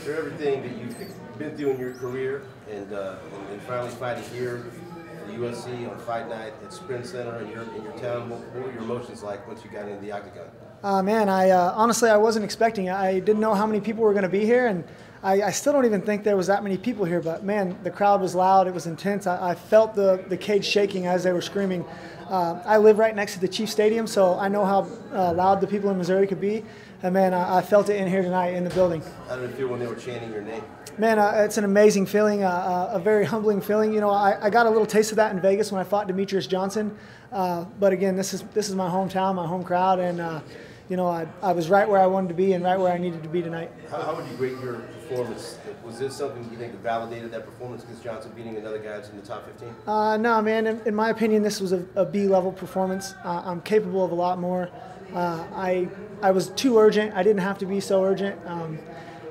after everything that you've been through in your career and finally fighting here for the UFC on Fight Night at Sprint Center in your town, what were your emotions like once you got into the octagon? Man, honestly, I wasn't expecting it. I didn't know how many people were going to be here, and I still don't even think there was that many people here, but man, the crowd was loud, it was intense. I felt the cage shaking as they were screaming. I live right next to the Chief Stadium, so I know how loud the people in Missouri could be, and man, I felt it in here tonight in the building. How did it feel when they were chanting your name? Man, it's an amazing feeling, a very humbling feeling. You know, I got a little taste of that in Vegas when I fought Demetrius Johnson, but again, this is my hometown, my home crowd, and you know, I was right where I wanted to be and right where I needed to be tonight. How would you rate your performance? Was this something you think validated that performance against Johnson, beating another guy that's in the top 15? No, man. In my opinion, this was a B-level performance. I'm capable of a lot more. I was too urgent. I didn't have to be so urgent.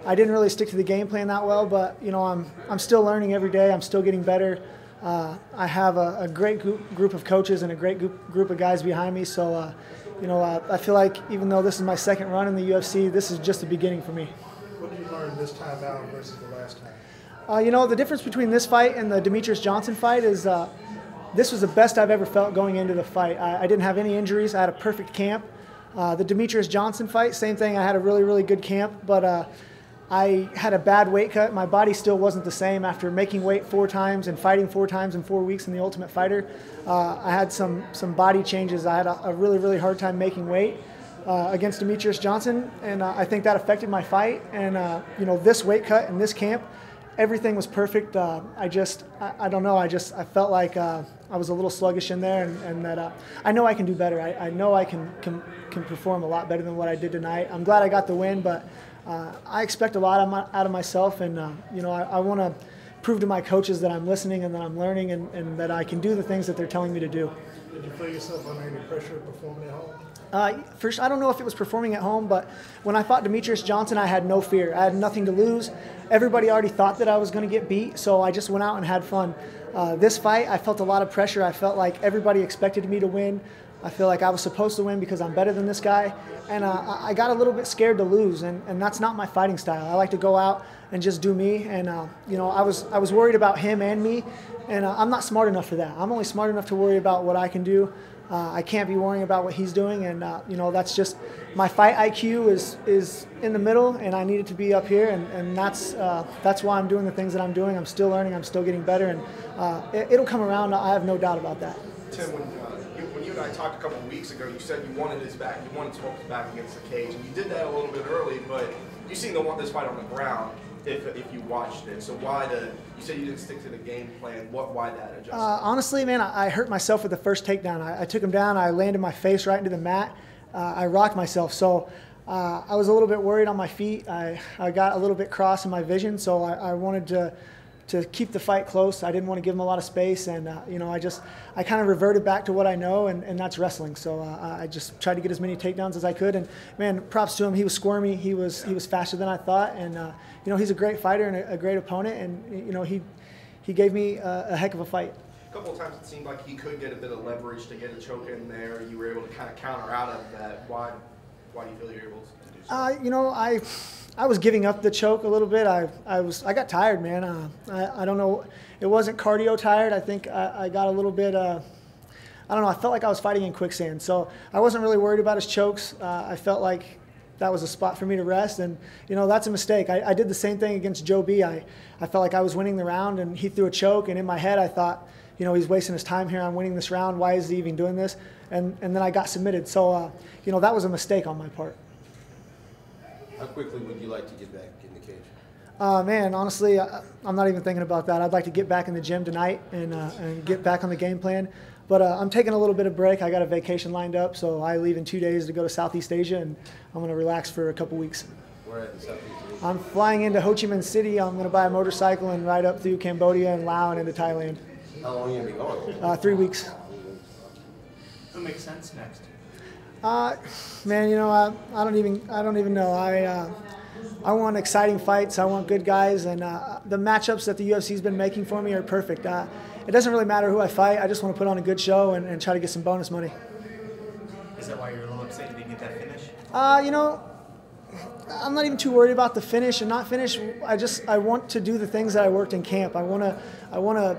I didn't really stick to the game plan that well, but you know, I'm still learning every day. I'm still getting better. I have a great group of coaches and a great group of guys behind me. So, you know, I feel like even though this is my second run in the UFC, this is just the beginning for me. What did you learn this time out versus the last time? You know, the difference between this fight and the Demetrius Johnson fight is this was the best I've ever felt going into the fight. I didn't have any injuries. I had a perfect camp. The Demetrius Johnson fight, same thing. I had a really, really good camp, but I had a bad weight cut. My body still wasn't the same after making weight 4 times and fighting 4 times in 4 weeks in the Ultimate Fighter. I had some body changes. I had a really, really hard time making weight against Demetrius Johnson, and I think that affected my fight. And you know, this weight cut and this camp, everything was perfect. I don't know. I felt like I was a little sluggish in there, and that I know I can do better. I know I can perform a lot better than what I did tonight. I'm glad I got the win, but I expect a lot out of myself, and you know, I want to prove to my coaches that I'm listening and that I'm learning and that I can do the things that they're telling me to do. Did you feel yourself under any pressure performing at home? First, I don't know if it was performing at home, but when I fought Demetrius Johnson, I had no fear. I had nothing to lose. Everybody already thought that I was going to get beat, so I just went out and had fun. This fight, I felt a lot of pressure. I felt like everybody expected me to win. I feel like I was supposed to win because I'm better than this guy, and I got a little bit scared to lose, and that's not my fighting style. I like to go out and just do me, and you know, I was worried about him and me, and I'm not smart enough for that. I'm only smart enough to worry about what I can do. I can't be worrying about what he's doing, and you know, that's just my fight IQ is in the middle, and I need it to be up here, and that's why I'm doing the things that I'm doing. I'm still learning, I'm still getting better, and it'll come around. I have no doubt about that. Tim, when you and I talked a couple of weeks ago, you said you wanted his back, you wanted Smolka's back against the cage, and you did that a little bit early, but you seem to want this fight on the ground if you watched it. So you said you didn't stick to the game plan. Why that adjustment? Honestly, man, I hurt myself with the first takedown. I took him down, I landed my face right into the mat. I rocked myself, so I was a little bit worried on my feet. I got a little bit cross in my vision, so I wanted to keep the fight close. I didn't want to give him a lot of space, and you know, I kind of reverted back to what I know, and that's wrestling. So I just tried to get as many takedowns as I could, and man, props to him. He was squirmy. He was faster than I thought, and you know, he's a great fighter and a great opponent, and you know, he gave me a heck of a fight. A couple of times it seemed like he could get a bit of leverage to get a choke in there. You were able to kind of counter out of that. Why do you feel you're able to do so? You know, I was giving up the choke a little bit. I got tired, man. I don't know. It wasn't cardio tired. I think I got a little bit. I don't know. I felt like I was fighting in quicksand, so I wasn't really worried about his chokes. I felt like that was a spot for me to rest, and you know, that's a mistake. I did the same thing against Joe B. I felt like I was winning the round, and he threw a choke, and in my head I thought, you know, he's wasting his time here. I'm winning this round. Why is he even doing this? And then I got submitted. So you know, that was a mistake on my part. How quickly would you like to get back in the cage? Man, honestly, I'm not even thinking about that. I'd like to get back in the gym tonight and get back on the game plan. But I'm taking a little bit of break. I got a vacation lined up, so I leave in 2 days to go to Southeast Asia, and I'm going to relax for a couple weeks. Where at in Southeast Asia? I'm flying into Ho Chi Minh City. I'm going to buy a motorcycle and ride up through Cambodia and Laos and into Thailand. How long are you going to be gone? 3 weeks. Who makes sense next? Man, you know, I don't even know. I want exciting fights. I want good guys, and the matchups that the UFC's been making for me are perfect. It doesn't really matter who I fight. I just want to put on a good show and try to get some bonus money. Is that why you're a little upset you didn't get that finish? You know, I'm not even too worried about the finish and not finish. I want to do the things that I worked in camp. I want to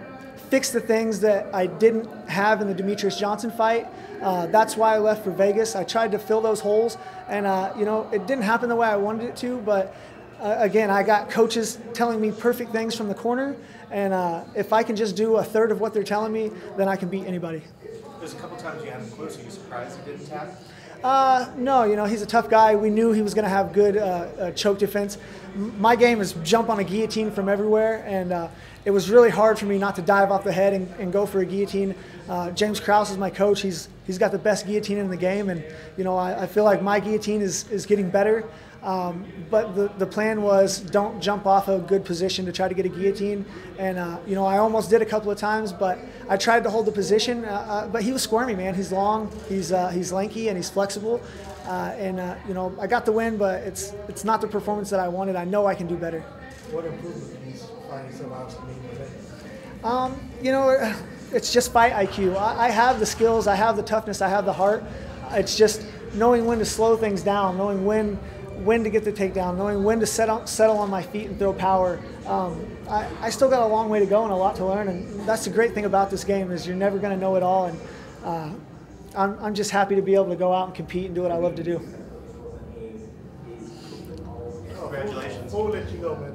fix the things that I didn't have in the Demetrius Johnson fight. That's why I left for Vegas. I tried to fill those holes, and you know, it didn't happen the way I wanted it to. But again, I got coaches telling me perfect things from the corner, and if I can just do a third of what they're telling me, then I can beat anybody. There's a couple times you had him close. Are you surprised he didn't tap? No, you know, he's a tough guy. We knew he was going to have good choke defense. My game is jump on a guillotine from everywhere, and it was really hard for me not to dive off the head and go for a guillotine. James Krause is my coach. He's got the best guillotine in the game, and you know, I feel like my guillotine is getting better. But the plan was don't jump off a good position to try to get a guillotine. And, you know, I almost did a couple of times, but I tried to hold the position. But he was squirmy, man. He's long, he's lanky, and he's flexible. You know, I got the win, but it's not the performance that I wanted. I know I can do better. What improvement do you find yourself obviously making today? You know, it's just fight IQ. I have the skills, I have the toughness, I have the heart. It's just knowing when to slow things down, knowing when to get the takedown, knowing when to settle on my feet and throw power. I still got a long way to go and a lot to learn, and that's the great thing about this game is you're never going to know it all. And I'm just happy to be able to go out and compete and do what I love to do. Congratulations. We'll let you go, man.